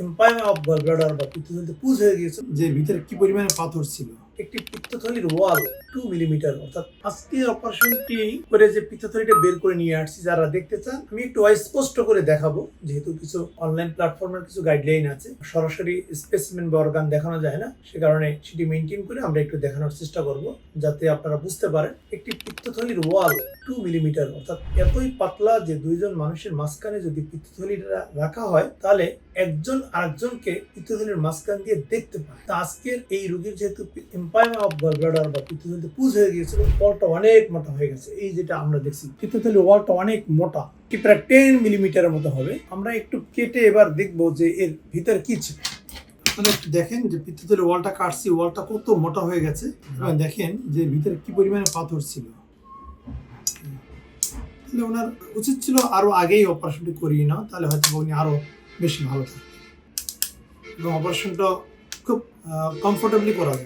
Empyema of gall bladder বা পিত্তথলিতে পুজ হয়ে গিয়েছে, যে ভিতরে কি পরিমাণে পাথর ছিল। একটি পিত্তথলির ওয়াল 2 মিলিমিটার, অর্থাৎ আজকের অপারেশনটি করে যে পিত্তথলিটা বের করে নিয়ে আসছি, যারা দেখতে চান আমি একটু স্পষ্ট করে দেখাবো, যেহেতু কিছু অনলাইন প্ল্যাটফর্মের কিছু গাইডলাইন আছে, সরাসরি স্পেসিমেন বা অর্গান দেখানো যায় না, সে কারণে সেটি মেনটেন করে আমরা একটু দেখানোর চেষ্টা করব, যাতে আপনারা বুঝতে পারেন। একটি পিত্তথলির ওয়াল 2 মিলিমিটার, অর্থাৎ এতই পাতলা যে দুইজন মানুষের মাঝখানে যদি পিত্তথলিটা রাখা হয়, তাহলে একজন আরেকজনকে পিত্তথলির মাঝখান দিয়ে দেখতে পায়। তা আজকের এই রোগীর যেহেতু এম্পাইমা অফ গল ব্লাডার বা পিত্তথলিতে পুজ হয়ে গিয়েছিল, ওয়ালটা অনেক মোটা হয়ে গেছে। এই যেটা আমরা দেখছি, পিত্তথলির ওয়ালটা অনেক মোটা, কি প্রায় 10 মিলিমিটারের মতো হবে। আমরা একটু কেটে এবার দেখবো যে এর ভিতরে কি ছিল। মানে একটু দেখেন যে পিত্তথলির ওয়ালটা কাটছি, ওয়ালটা কত মোটা হয়ে গেছে। দেখেন যে ভিতরে কি পরিমাণে পাথর ছিল। তাহলে ওনার উচিত ছিল আরো আগেই অপারেশনটি করিয়ে না, তাহলে হয়তো উনি আরো বেশি ভালো থাকতেন এবং অপারেশনটা খুব কমফোর্টেবলি করা যায়।